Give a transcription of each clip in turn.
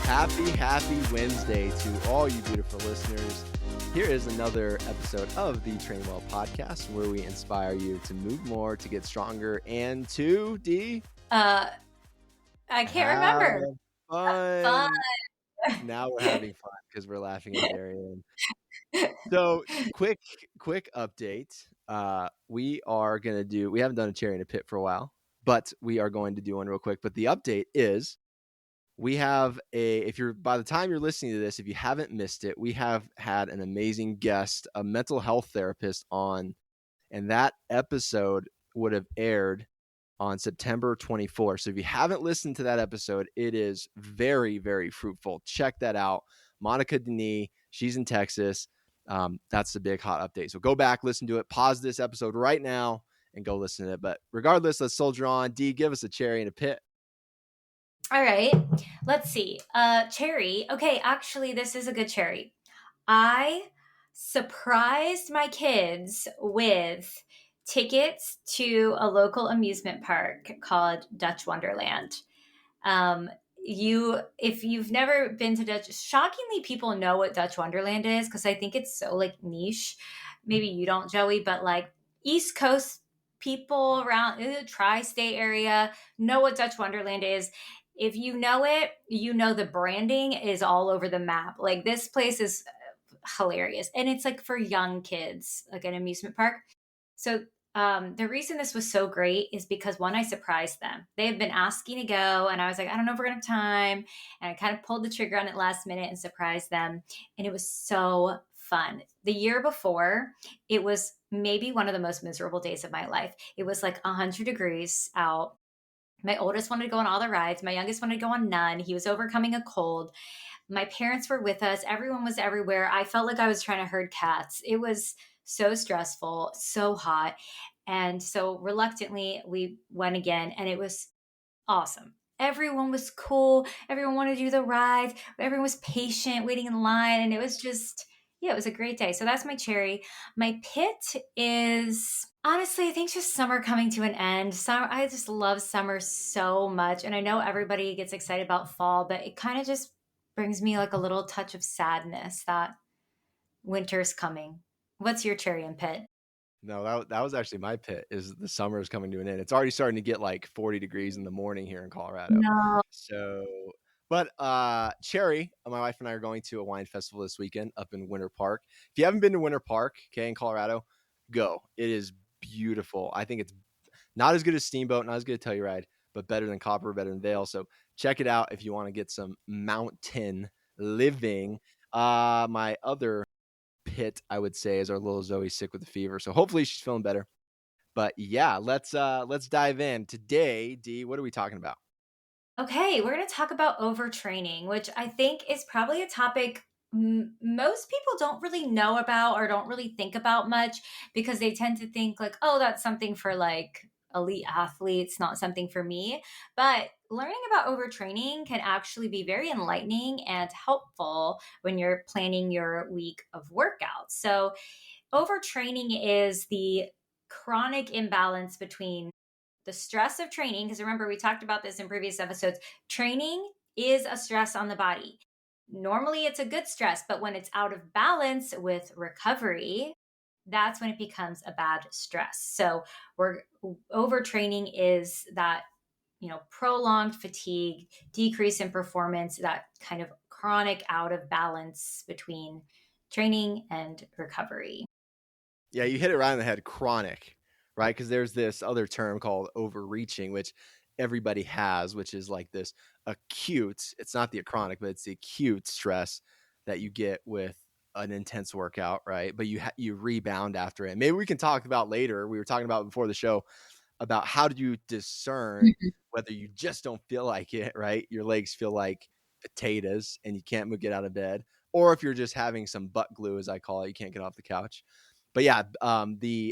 Happy Wednesday to all you beautiful listeners. Here is another episode of the Trainwell podcast where we inspire you to move more, to get stronger, and to I can't have remember. Fun. fun. Now we're having fun because we're laughing at Darian. So quick update. We haven't done a cherry in a pit for a while, but we are going to do one real quick. But the update is we have by the time you're listening to this, if you haven't missed it, we have had an amazing guest, a mental health therapist on, and that episode would have aired on September 24th. So if you haven't listened to that episode, it is very, very fruitful. Check that out. Monica Denis, she's in Texas. That's the big hot update. So go back, listen to it, pause this episode right now and go listen to it. But regardless, let's soldier on. D, give us a cherry in a pit. All right. Let's see. Cherry. Okay, actually, this is a good cherry. I surprised my kids with tickets to a local amusement park called Dutch Wonderland. If you've never been to Dutch, shockingly people know what Dutch Wonderland is because I think it's so like niche. Maybe you don't, Joey, but like East Coast people around the tri-state area know what Dutch Wonderland is. If you know it, you know the branding is all over the map. Like this place is hilarious. And it's like for young kids, like an amusement park. So the reason this was so great is because one, I surprised them. They had been asking to go, and I was like, I don't know if we're gonna have time. And I kind of pulled the trigger on it last minute and surprised them. And it was so fun. The year before, it was maybe one of the most miserable days of my life. It was like 100 degrees out. My oldest wanted to go on all the rides. My youngest wanted to go on none. He was overcoming a cold. My parents were with us. Everyone was everywhere. I felt like I was trying to herd cats. It was so stressful, so hot. And so reluctantly, we went again, and it was awesome. Everyone was cool. Everyone wanted to do the rides. Everyone was patient, waiting in line. And it was just, yeah, it was a great day. So that's my cherry. My pit is honestly, I think just summer coming to an end. Summer, I just love summer so much. And I know everybody gets excited about fall, but it kind of just brings me like a little touch of sadness that winter's coming. What's your cherry and pit? No, that was actually my pit. Is the summer is coming to an end. It's already starting to get like 40 degrees in the morning here in Colorado. No. So, but Cherry, my wife and I are going to a wine festival this weekend up in Winter Park. If you haven't been to Winter Park, okay, in Colorado, go. It is beautiful. I think it's not as good as Steamboat, not as good as Telluride, but better than Copper, better than Vail. So check it out if you want to get some mountain living. My other pit, I would say, is our little Zoe sick with a fever. So hopefully she's feeling better. But yeah, let's dive in. Today, D, what are we talking about? Okay, we're going to talk about overtraining, which I think is probably a topic most people don't really know about or don't really think about much because they tend to think like, oh, that's something for like elite athletes, not something for me. But learning about overtraining can actually be very enlightening and helpful when you're planning your week of workouts. So, overtraining is the chronic imbalance between the stress of training, because remember, we talked about this in previous episodes. Training is a stress on the body. Normally, it's a good stress, but when it's out of balance with recovery, that's when it becomes a bad stress. So, we're overtraining is that prolonged fatigue, decrease in performance, that kind of chronic out of balance between training and recovery. Yeah, you hit it right on the head. Chronic, right? Because there's this other term called overreaching, which everybody has, which is like this acute. It's not the chronic, but it's the acute stress that you get with an intense workout, right? But you rebound after it. Maybe we can talk about later. We were talking about before the show about how do you discern whether you just don't feel like it, right? Your legs feel like potatoes and you can't get out of bed, or if you're just having some butt glue, as I call it, you can't get off the couch. But yeah, I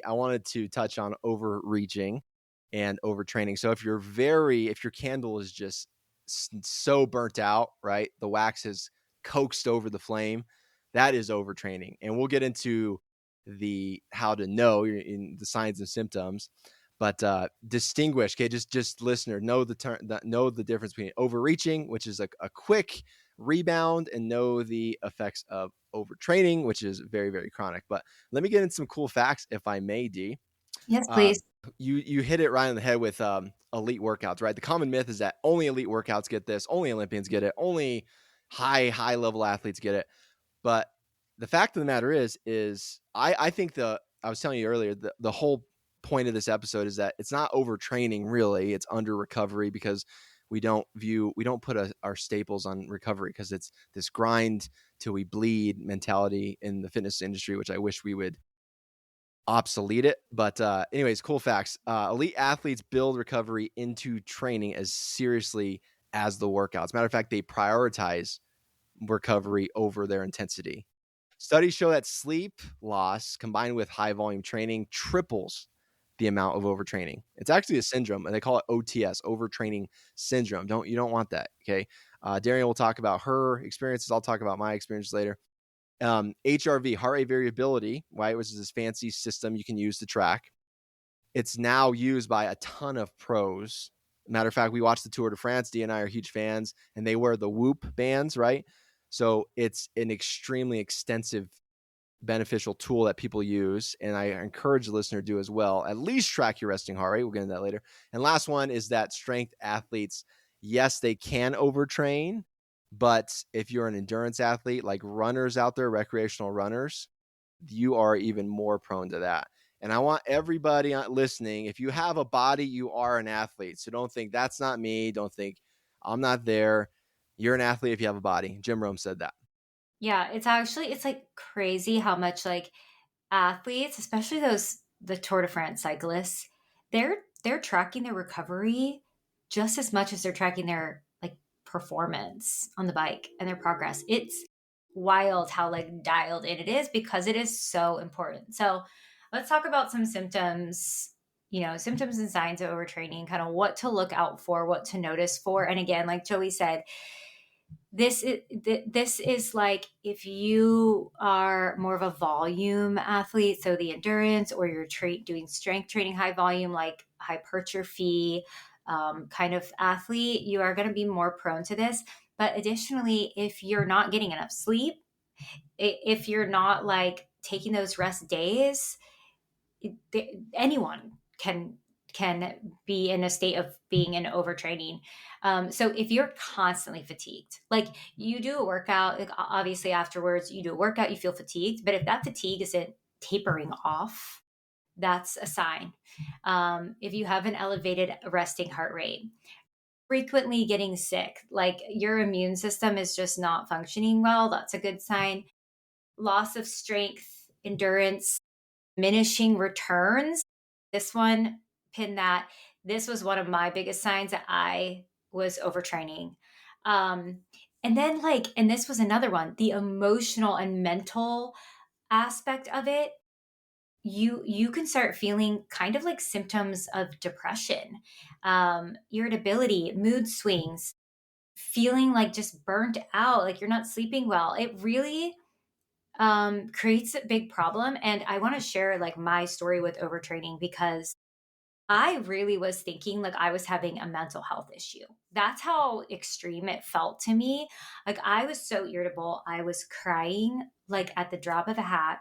wanted to touch on overreaching and overtraining. So if your candle is just so burnt out, right? The wax has coaxed over the flame. That is overtraining, and we'll get into the how to know in the signs and symptoms. But distinguish, okay, just listener, know the difference between overreaching, which is a quick rebound and know the effects of overtraining, which is very, very chronic. But let me get into some cool facts, if I may, D. Yes, Uh, please. you hit it right on the head with elite workouts, right? The common myth is that only elite workouts get this, only Olympians get it, only high level athletes get it. But the fact of the matter is I think I was telling you earlier, the whole point of this episode is that it's not overtraining really, it's under recovery, because we don't put our staples on recovery, because it's this grind till we bleed mentality in the fitness industry, which I wish we would obsolete it. But anyways, cool facts. Elite athletes build recovery into training as seriously as the workouts. Matter of fact, they prioritize recovery over their intensity. Studies show that sleep loss combined with high volume training triples the amount of overtraining. It's actually a syndrome, and they call it OTS, overtraining syndrome. You don't want that. Okay. Darian will talk about her experiences. I'll talk about my experiences later. HRV, heart rate variability, right, which is this fancy system you can use to track. It's now used by a ton of pros. Matter of fact, we watched the Tour de France. D and I are huge fans, and they wear the Whoop bands, right? So it's an extremely extensive, beneficial tool that people use, and I encourage the listener to do as well. At least track your resting heart rate. We'll get into that later. And last one is that strength athletes, yes, they can overtrain, but if you're an endurance athlete, like runners out there, recreational runners, you are even more prone to that. And I want everybody listening, if you have a body, you are an athlete. So don't think that's not me. Don't think I'm not there. You're an athlete if you have a body. Jim Rome said that. Yeah, it's like crazy how much like athletes, especially the Tour de France cyclists, they're tracking their recovery just as much as they're tracking their like performance on the bike and their progress. It's wild how like dialed in it is because it is so important. So let's talk about some symptoms, symptoms and signs of overtraining, kind of what to look out for, what to notice for. And again, like Joey said, this is like if you are more of a volume athlete, so the endurance, or you're doing strength training, high volume, like hypertrophy kind of athlete, you are going to be more prone to this. But additionally, if you're not getting enough sleep, if you're not like taking those rest days, anyone can be in a state of being in overtraining. So if you're constantly fatigued, like you do a workout, like obviously afterwards you do a workout, you feel fatigued, but if that fatigue isn't tapering off, that's a sign. If you have an elevated resting heart rate, frequently getting sick, like your immune system is just not functioning well, that's a good sign. Loss of strength, endurance, diminishing returns. This one, pin that. This was one of my biggest signs that I was overtraining. Um, and then and this was another one, the emotional and mental aspect of it. You can start feeling kind of like symptoms of depression, irritability, mood swings, feeling like just burnt out, like you're not sleeping well. It really creates a big problem. And I want to share like my story with overtraining because I really was thinking like I was having a mental health issue. That's how extreme it felt to me. Like I was so irritable. I was crying like at the drop of a hat.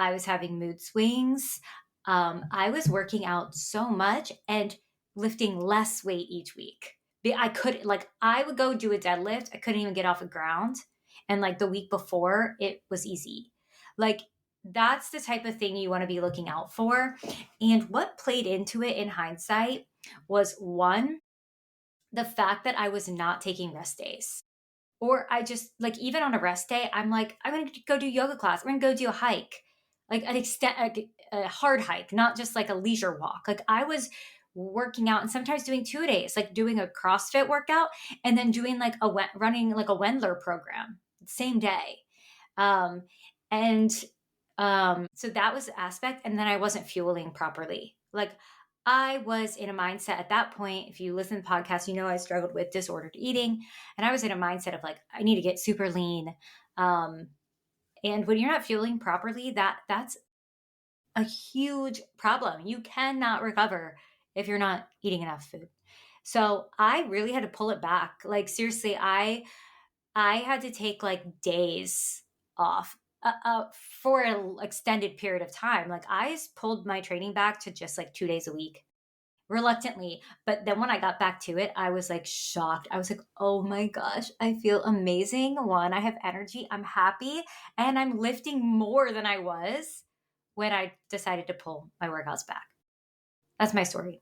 I was having mood swings. I was working out so much and lifting less weight each week. I could like I would go do a deadlift. I couldn't even get off the ground. And like the week before, it was easy. Like that's the type of thing you want to be looking out for. And what played into it in hindsight was one, the fact that I was not taking rest days. Or I just like even on a rest day, I'm like, I'm gonna go do yoga class. I'm gonna go do a hike, like a hard hike, not just like a leisure walk. Like I was working out and sometimes doing 2 days, like doing a CrossFit workout and then doing like running like a Wendler program same day. Um, and so that was the aspect. And then I wasn't fueling properly. Like I was in a mindset at that point. If you listen to podcasts, I struggled with disordered eating, and I was in a mindset of like, I need to get super lean. And when you're not fueling properly, that's a huge problem. You cannot recover if you're not eating enough food. So I really had to pull it back. Like seriously, I had to take like days off for an extended period of time. Like pulled my training back to just like 2 days a week reluctantly. But then when I got back to it, I was like shocked. I was like, oh my gosh, I feel amazing. One, I have energy, I'm happy, and I'm lifting more than I was when I decided to pull my workouts back. That's my story.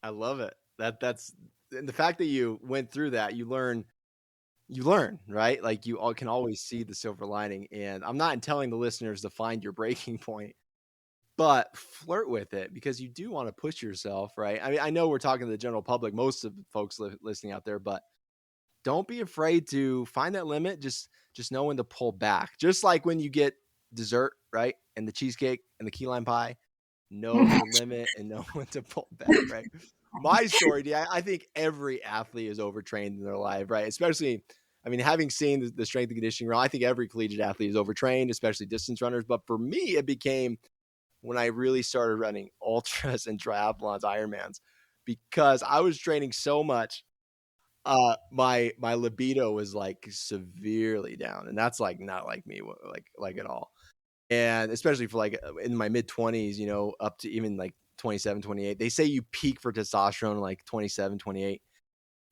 I love it. That's and the fact that you went through that, you learn, right? Like you all can always see the silver lining. And I'm not telling the listeners to find your breaking point, but flirt with it because you do want to push yourself, right? I mean, I know we're talking to the general public, most of the folks listening out there, but don't be afraid to find that limit. Just know when to pull back. Just like when you get dessert, right? And the cheesecake and the key lime pie, know your limit and know when to pull back, right? My story, I think every athlete is overtrained in their life, right? Especially, I mean, having seen the strength and conditioning realm, I think every collegiate athlete is overtrained, especially distance runners. But for me, it became when I really started running ultras and triathlons, Ironmans, because I was training so much. My libido was like severely down, and that's like not like me, like at all. And especially for like in my mid 20s, up to even like 27, 28. They say you peak for testosterone like 27, 28.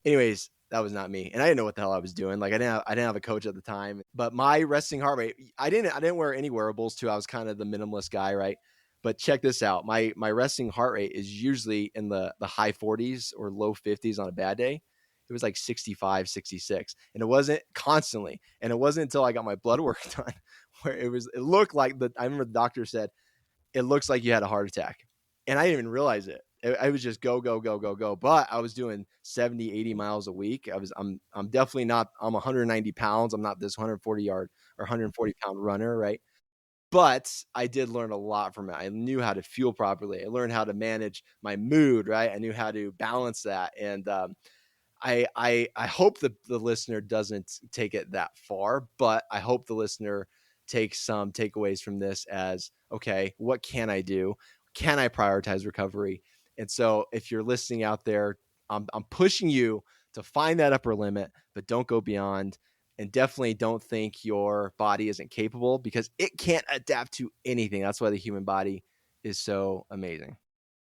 Anyways, that was not me. And I didn't know what the hell I was doing. Like I didn't have a coach at the time. But my resting heart rate, I didn't wear any wearables too. I was kind of the minimalist guy, right? But check this out. My resting heart rate is usually in the high 40s or low 50s on a bad day. It was like 65, 66. And it wasn't constantly. And it wasn't until I got my blood work done where it looked like I remember the doctor said, it looks like you had a heart attack. And I didn't even realize it. I was just go, go, go, go, go. But I was doing 70, 80 miles a week. I'm definitely not, I'm 190 pounds. I'm not this 140-yard or 140-pound runner, right? But I did learn a lot from it. I knew how to fuel properly. I learned how to manage my mood, right? I knew how to balance that. And I hope the listener doesn't take it that far, but I hope the listener takes some takeaways from this as, okay, what can I do? Can I prioritize recovery? And so if you're listening out there, I'm pushing you to find that upper limit, but don't go beyond. And definitely don't think your body isn't capable, because it can't adapt to anything. That's why the human body is so amazing.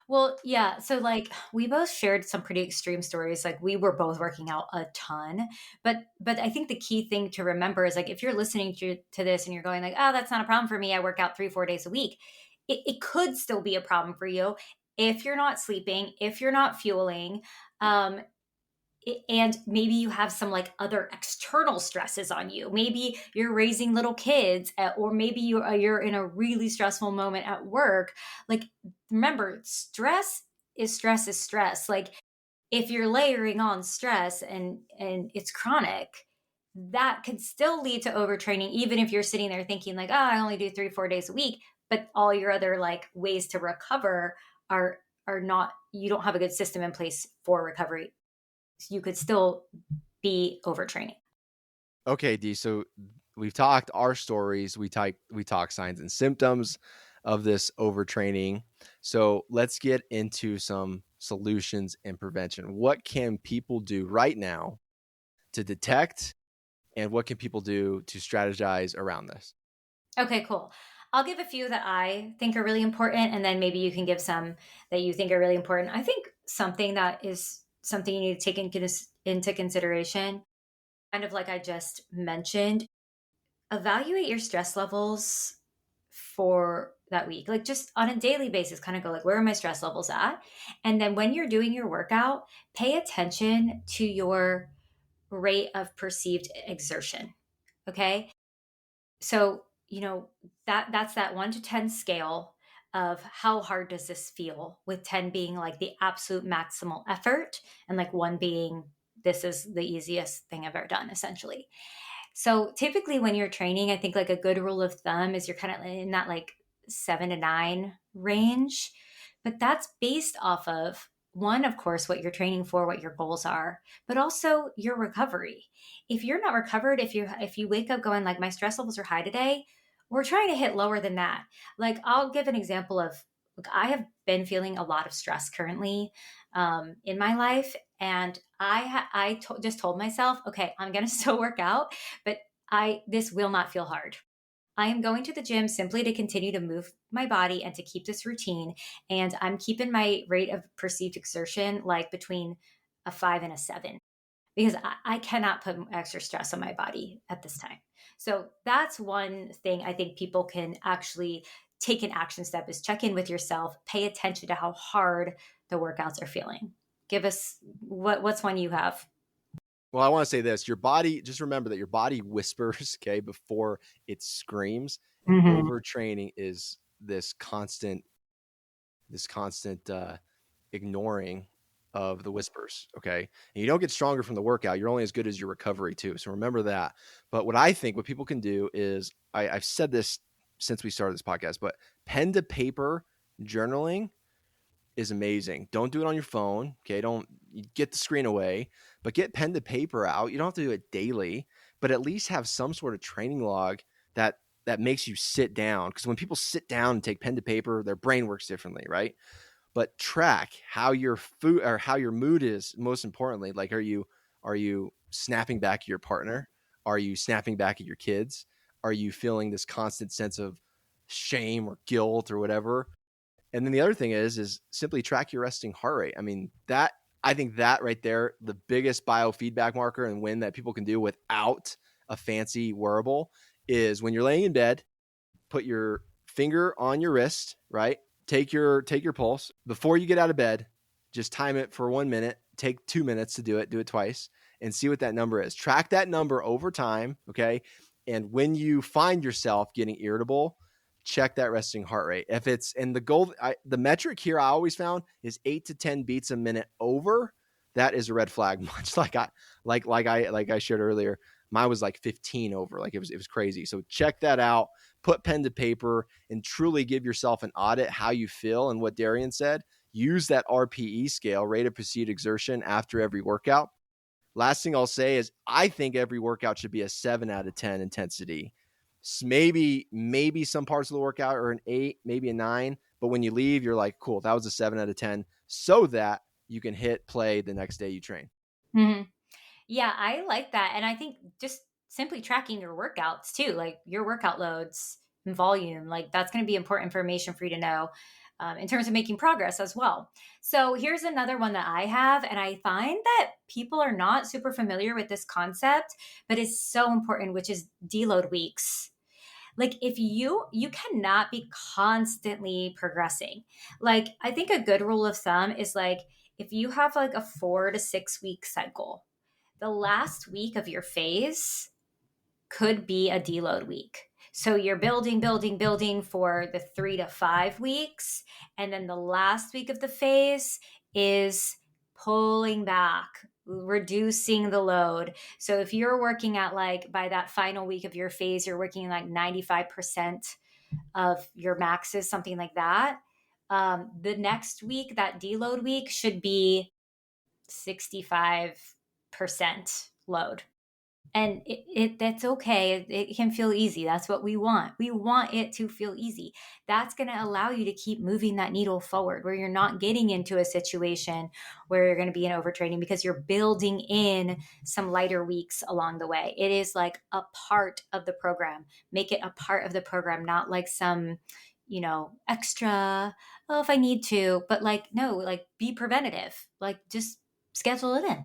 Well, yeah. So, like, we both shared some pretty extreme stories. Like, we were both working out a ton, but I think the key thing to remember is like if you're listening to this and you're going like, oh, that's not a problem for me. I work out 3-4 days a week. It could still be a problem for you if you're not sleeping, if you're not fueling. Um, and maybe you have some like other external stresses on you. Maybe you're raising little kids, or maybe you're in a really stressful moment at work. Like, remember, stress is stress. Like, if you're layering on stress and it's chronic, that could still lead to overtraining, even if you're sitting there thinking like, oh, I only do 3-4 days a week, but all your other like ways to recover are not, you don't have a good system in place for recovery. You could still be overtraining. Okay, D. So we've talked our stories. We talk signs and symptoms of this overtraining. So let's get into some solutions and prevention. What can people do right now to detect, and what can people do to strategize around this? Okay, cool. I'll give a few that I think are really important, and then maybe you can give some that you think are really important. I think something that is something you need to take into consideration, kind of like I just mentioned, evaluate your stress levels for that week. Like, just on a daily basis, kind of go like, where are my stress levels at? And then when you're doing your workout, pay attention to your rate of perceived exertion. Okay? So, that's that 1 to 10 scale of how hard does this feel, with 10 being like the absolute maximal effort and like 1 being this is the easiest thing I've ever done, essentially. So typically when you're training, I think like a good rule of thumb is you're kind of in that like 7 to 9 range. But that's based off of one, of course, what you're training for, what your goals are, but also your recovery. If you're not recovered, if you wake up going like my stress levels are high today, we're trying to hit lower than that. Like, I'll give an example of, look, I have been feeling a lot of stress currently in my life, and just told myself, okay, I'm going to still work out, but this will not feel hard. I am going to the gym simply to continue to move my body and to keep this routine. And I'm keeping my rate of perceived exertion like between a 5 and a 7 because I cannot put extra stress on my body at this time. So that's one thing I think people can actually take an action step is check in with yourself, pay attention to how hard the workouts are feeling. Give us what's one you have. Well, I want to say this, your body, just remember that your body whispers, okay, before it screams, and Mm-hmm. overtraining is this constant ignoring of the whispers. Okay. And you don't get stronger from the workout. You're only as good as your recovery too. So remember that. But what people can do is I've said this since we started this podcast, but pen to paper journaling is amazing. Don't do it on your phone. Okay. Don't you get the screen away, but get pen to paper out. You don't have to do it daily, but at least have some sort of training log that makes you sit down. Because when people sit down and take pen to paper, their brain works differently, right? But track how your food or how your mood is. Most importantly, like are you snapping back at your partner? Are you snapping back at your kids? Are you feeling this constant sense of shame or guilt or whatever? And then the other thing is simply track your resting heart rate. I think that right there, the biggest biofeedback marker and win that people can do without a fancy wearable is when you're laying in bed, put your finger on your wrist, right? Take your pulse before you get out of bed. Just time it for 1 minute. Take 2 minutes to do it. Do it twice and see what that number is. Track that number over time, okay? And when you find yourself getting irritable, check that resting heart rate. If it's and the metric here I always found is 8 to 10 beats a minute over. That is a red flag. Much like I shared earlier, mine was like 15 over. Like it was crazy. So check that out. Put pen to paper and truly give yourself an audit how you feel. And what Darian said, use that RPE scale, rate of perceived exertion, after every workout. Last thing I'll say is I think every workout should be a 7 out of 10 intensity. Maybe some parts of the workout are an 8, maybe a 9, but when you leave, you're like, cool, that was a 7 out of 10, so that you can hit play the next day you train. Mm-hmm. Yeah, I like that. And I think just simply tracking your workouts too, like your workout loads and volume, like that's going to be important information for you to know in terms of making progress as well. So here's another one that I have. And I find that people are not super familiar with this concept, but it's so important, which is deload weeks. Like if you cannot be constantly progressing. Like I think a good rule of thumb is like if you have like a 4 to 6 week cycle, the last week of your phase could be a deload week. So you're building, building, building for the 3 to 5 weeks. And then the last week of the phase is pulling back, reducing the load. So if you're working at like by that final week of your phase, you're working like 95% of your maxes, something like that. The next week, that deload week should be 65% load. And that's okay. It can feel easy. That's what we want. We want it to feel easy. That's going to allow you to keep moving that needle forward where you're not getting into a situation where you're going to be in overtraining because you're building in some lighter weeks along the way. It is like a part of the program. Make it a part of the program, not like some, extra, oh, if I need to, but like, no, like be preventative, like just schedule it in.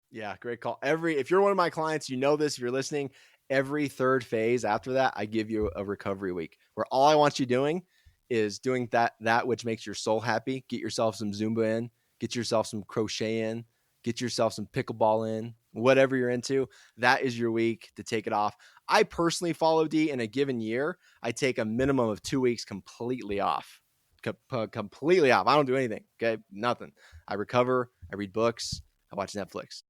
Yeah, great call. If you're one of my clients, you know this, if you're listening, every third phase after that, I give you a recovery week where all I want you doing is doing that which makes your soul happy. Get yourself some Zumba in, get yourself some crochet in, get yourself some pickleball in, whatever you're into. That is your week to take it off. I personally follow D in a given year. I take a minimum of 2 weeks completely off. Completely off. I don't do anything. Okay. Nothing. I recover. I read books. I watch Netflix.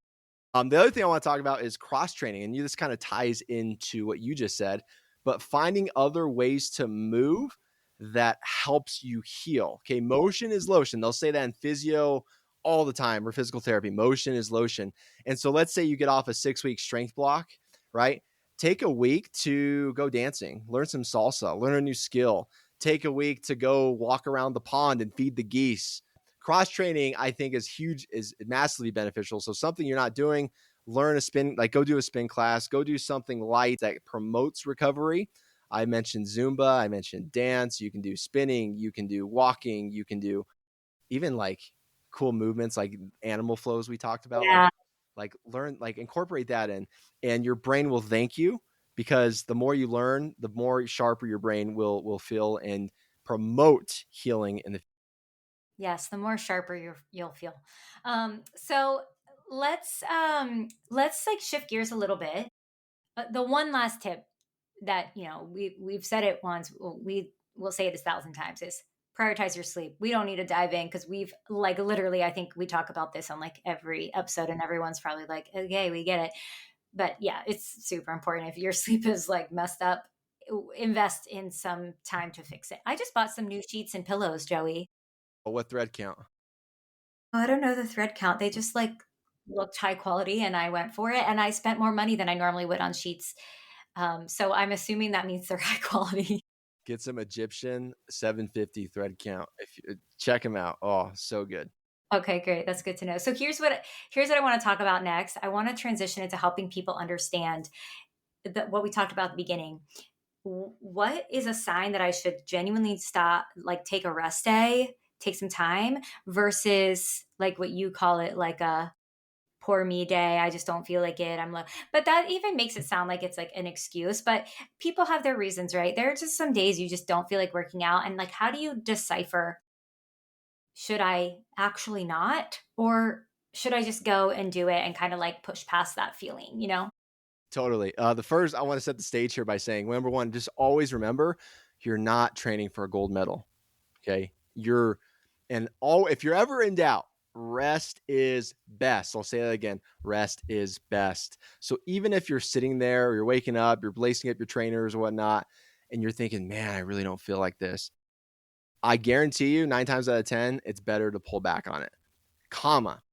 The other thing I want to talk about is cross training, and this kind of ties into what you just said, but finding other ways to move that helps you heal. Okay, motion is lotion. They'll say that in physio all the time, or physical therapy. Motion is lotion. And so let's say you get off a 6-week strength block, right? Take a week to go dancing, learn some salsa, learn a new skill. Take a week to go walk around the pond and feed the geese. cross training, I think, is huge, is massively beneficial. So something you're not doing, learn a spin, like go do a spin class, go do something light that promotes recovery. I mentioned Zumba, I mentioned dance. You can do spinning, you can do walking, you can do even like cool movements like animal flows we talked about. Yeah. Like learn, like incorporate that in, and your brain will thank you, because the more you learn, the more sharper your brain will feel and promote healing in the. Yes, the more sharper you'll feel. So let's like shift gears a little bit. The one last tip that we've said it once, we will say it 1,000 times, is prioritize your sleep. We don't need to dive in because we've like literally, I think we talk about this on like every episode, and everyone's probably like, okay, we get it. But yeah, it's super important. If your sleep is like messed up, invest in some time to fix it. I just bought some new sheets and pillows, Joey. What thread count? Oh, I don't know the thread count. They just like looked high quality and I went for it, and I spent more money than I normally would on sheets. So I'm assuming that means they're high quality. Get some Egyptian 750 thread count. If you check them out, oh, so good. Okay, great. That's good to know. So here's what I want to talk about next. I want to transition into helping people understand what we talked about at the beginning. What is a sign that I should genuinely stop, like take a rest day, take some time, versus like what you call it, like a poor me day. I just don't feel like it. But that even makes it sound like it's like an excuse. But people have their reasons, right? There are just some days you just don't feel like working out. And like, how do you decipher, should I actually not? Or should I just go and do it and kind of like push past that feeling, you know? Totally. The first, I want to set the stage here by saying, number one, just always remember, you're not training for a gold medal. Okay. If you're ever in doubt, rest is best. I'll say that again. Rest is best. So even if you're sitting there, or you're waking up, you're lacing up your trainers or whatnot, and you're thinking, man, I really don't feel like this, I guarantee you 9 times out of 10, it's better to pull back on it. Comma.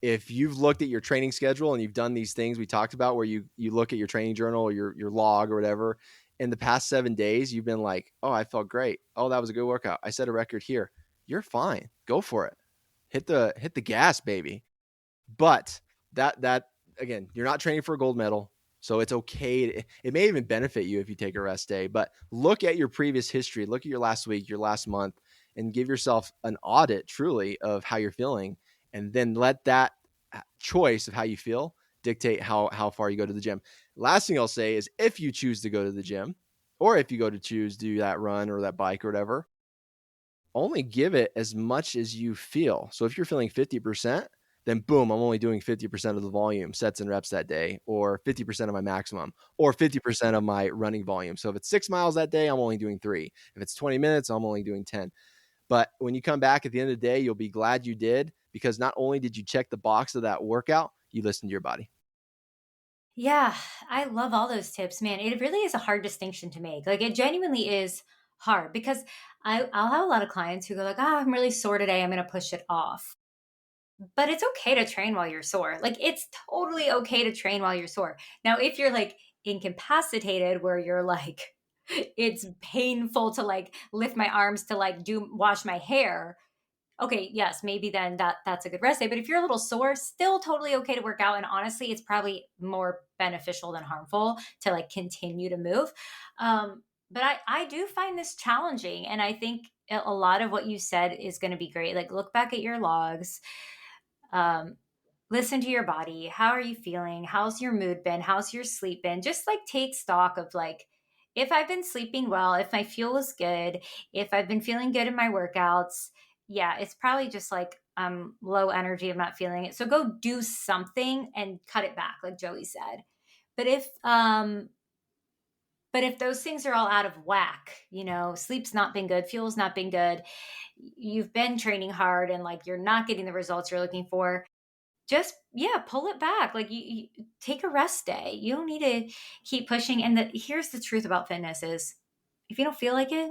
If you've looked at your training schedule and you've done these things we talked about, where you look at your training journal or your log or whatever, in the past 7 days, you've been like, oh, I felt great. Oh, that was a good workout. I set a record here. You're fine. Go for it. Hit the gas, baby. But that again, you're not training for a gold medal. So it's okay. It may even benefit you if you take a rest day, but look at your previous history, look at your last week, your last month, and give yourself an audit truly of how you're feeling. And then let that choice of how you feel dictate how far you go to the gym. Last thing I'll say is, if you choose to go to the gym, or if you go to choose to do that run or that bike or whatever, only give it as much as you feel. So if you're feeling 50%, then boom, I'm only doing 50% of the volume, sets and reps that day, or 50% of my maximum, or 50% of my running volume. So if it's 6 miles that day, I'm only doing 3. If it's 20 minutes, I'm only doing 10. But when you come back at the end of the day, you'll be glad you did, because not only did you check the box of that workout, you listened to your body. Yeah, I love all those tips, man. It really is a hard distinction to make. Like it genuinely is hard because I'll have a lot of clients who go like, "Oh, I'm really sore today. I'm going to push it off." But it's okay to train while you're sore. Like it's totally okay to train while you're sore. Now, if you're like incapacitated where you're like it's painful to like lift my arms to like do wash my hair, okay, yes, maybe then that's a good rest day. But if you're a little sore, still totally okay to work out. And honestly, it's probably more beneficial than harmful to like continue to move. But I do find this challenging. And I think a lot of what you said is going to be great. Like look back at your logs, um, listen to your body. How are you feeling? How's your mood been? How's your sleep been? Just like take stock of like, if I've been sleeping well, if my fuel is good, if I've been feeling good in my workouts, yeah, it's probably just like I'm low energy. I'm not feeling it. So go do something and cut it back, like Joey said. But if those things are all out of whack, sleep's not been good, fuel's not been good, you've been training hard and like you're not getting the results you're looking for, just yeah, pull it back. Like you take a rest day. You don't need to keep pushing. And here's the truth about fitness is, if you don't feel like it,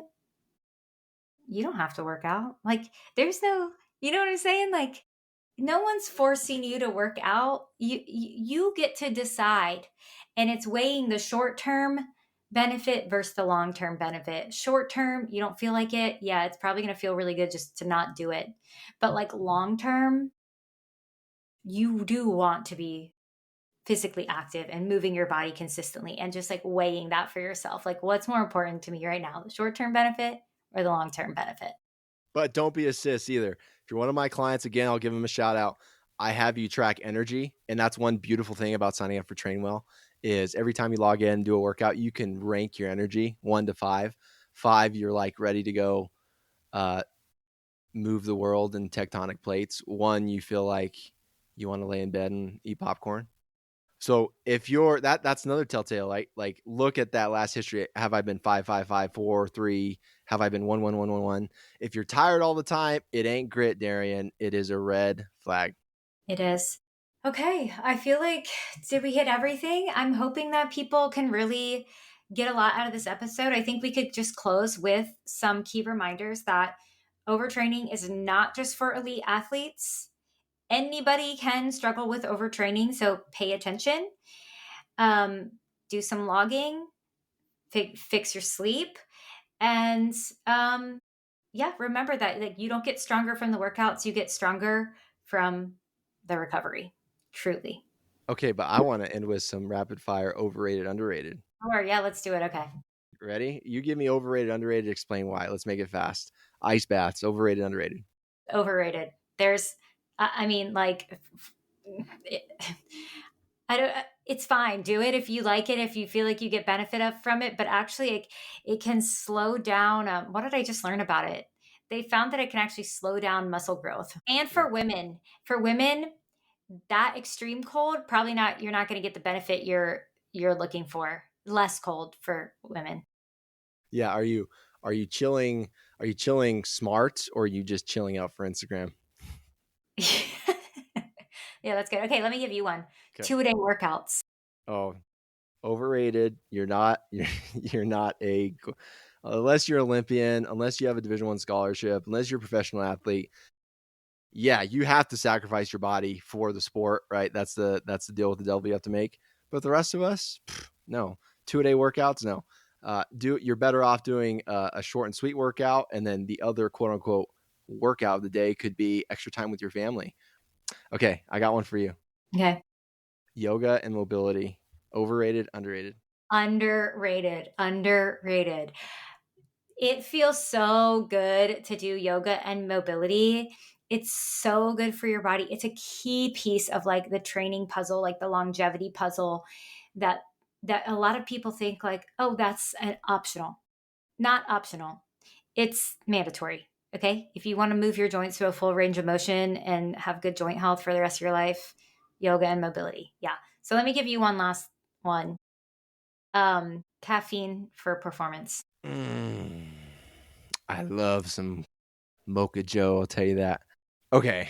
you don't have to work out. Like there's no, you know what I'm saying? Like no one's forcing you to work out. You get to decide, and it's weighing the short term benefit versus the long-term benefit. Short term, you don't feel like it. Yeah, it's probably going to feel really good just to not do it. But like long term, you do want to be physically active and moving your body consistently and just like weighing that for yourself. Like, what's more important to me right now, the short term benefit or the long term benefit? But don't be a sis either. If you're one of my clients, again, I'll give them a shout out. I have you track energy. And that's one beautiful thing about signing up for trainwell is every time you log in and do a workout, you can rank your energy 1 to 5. 5, you're like ready to go move the world and tectonic plates. 1, you feel like you want to lay in bed and eat popcorn. So if you're that's another telltale, right? Like look at that last history. Have I been 5, 5, 5, 4, 3? Have I been 1, 1, 1, 1, 1? If you're tired all the time, it ain't grit, Darian. It is a red flag. It is. Okay, I feel like, did we hit everything? I'm hoping that people can really get a lot out of this episode. I think we could just close with some key reminders that overtraining is not just for elite athletes. Anybody can struggle with overtraining, so pay attention. Do some logging, fix your sleep, and yeah, remember that like you don't get stronger from the workouts, you get stronger from the recovery. Truly. Okay, but I want to end with some rapid fire overrated, underrated. Or yeah, let's do it. Okay. Ready? You give me overrated, underrated, explain why. Let's make it fast. Ice baths, overrated, underrated. Overrated. There's, I mean, like, it, I don't. It's fine. Do it if you like it. If you feel like you get benefit from it, but actually, it can slow down. What did I just learn about it? They found that it can actually slow down muscle growth. And for women, that extreme cold probably not. You're not going to get the benefit you're looking for. Less cold for women. Yeah. Are you chilling? Are you chilling smart or are you just chilling out for Instagram? Yeah, that's good. Okay, let me give you one. Okay. 2-a-day workouts. Oh, overrated. You're not a unless you're Olympian, unless you have a Division I scholarship, unless you're a professional athlete. Yeah, you have to sacrifice your body for the sport, right? That's the deal with the devil you have to make. But the rest of us, no. 2-a-day workouts, no. You're better off doing a short and sweet workout, and then the other quote unquote workout of the day could be extra time with your family. Okay, I got one for you. Okay. Yoga and mobility, overrated, underrated? Underrated. It feels so good to do yoga and mobility. It's so good for your body. It's a key piece of like the training puzzle, like the longevity puzzle that a lot of people think like, oh, that's an optional. Not optional. It's mandatory. Okay. If you want to move your joints to a full range of motion and have good joint health for the rest of your life, yoga and mobility. Yeah. So let me give you one last one. Caffeine for performance. I love some Mocha Joe, I'll tell you that. Okay.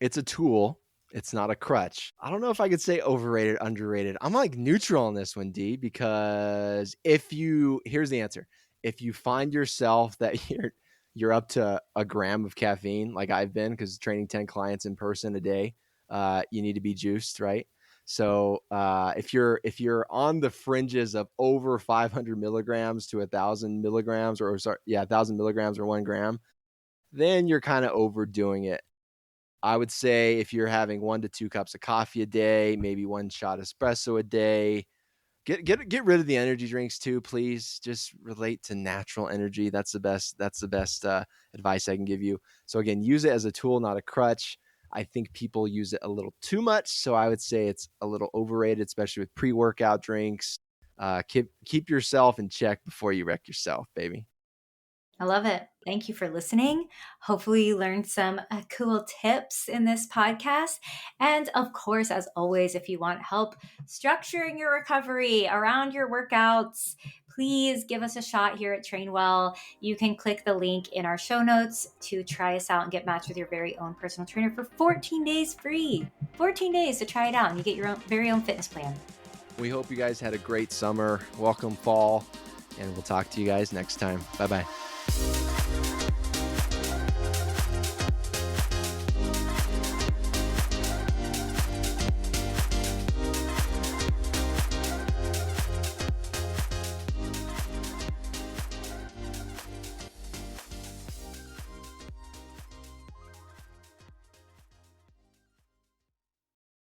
It's a tool. It's not a crutch. I don't know if I could say overrated, underrated. I'm like neutral on this one, D, because here's the answer. If you find yourself that you're up to a gram of caffeine, like I've been, because training 10 clients in person a day, you need to be juiced, right? So if you're on the fringes of over 500 milligrams to 1,000 milligrams, 1,000 milligrams or 1 gram, then you're kind of overdoing it. I would say if you're having 1 to 2 cups of coffee a day, maybe 1 shot espresso a day, get rid of the energy drinks too, please. Just relate to natural energy. That's the best advice I can give you. So again, use it as a tool, not a crutch. I think people use it a little too much, so I would say it's a little overrated, especially with pre-workout drinks. Keep yourself in check before you wreck yourself, baby. I love it. Thank you for listening. Hopefully, you learned some cool tips in this podcast. And of course, as always, if you want help structuring your recovery around your workouts, please give us a shot here at Trainwell. You can click the link in our show notes to try us out and get matched with your very own personal trainer for 14 days free. 14 days to try it out and you get your very own fitness plan. We hope you guys had a great summer. Welcome fall, and we'll talk to you guys next time. Bye-bye.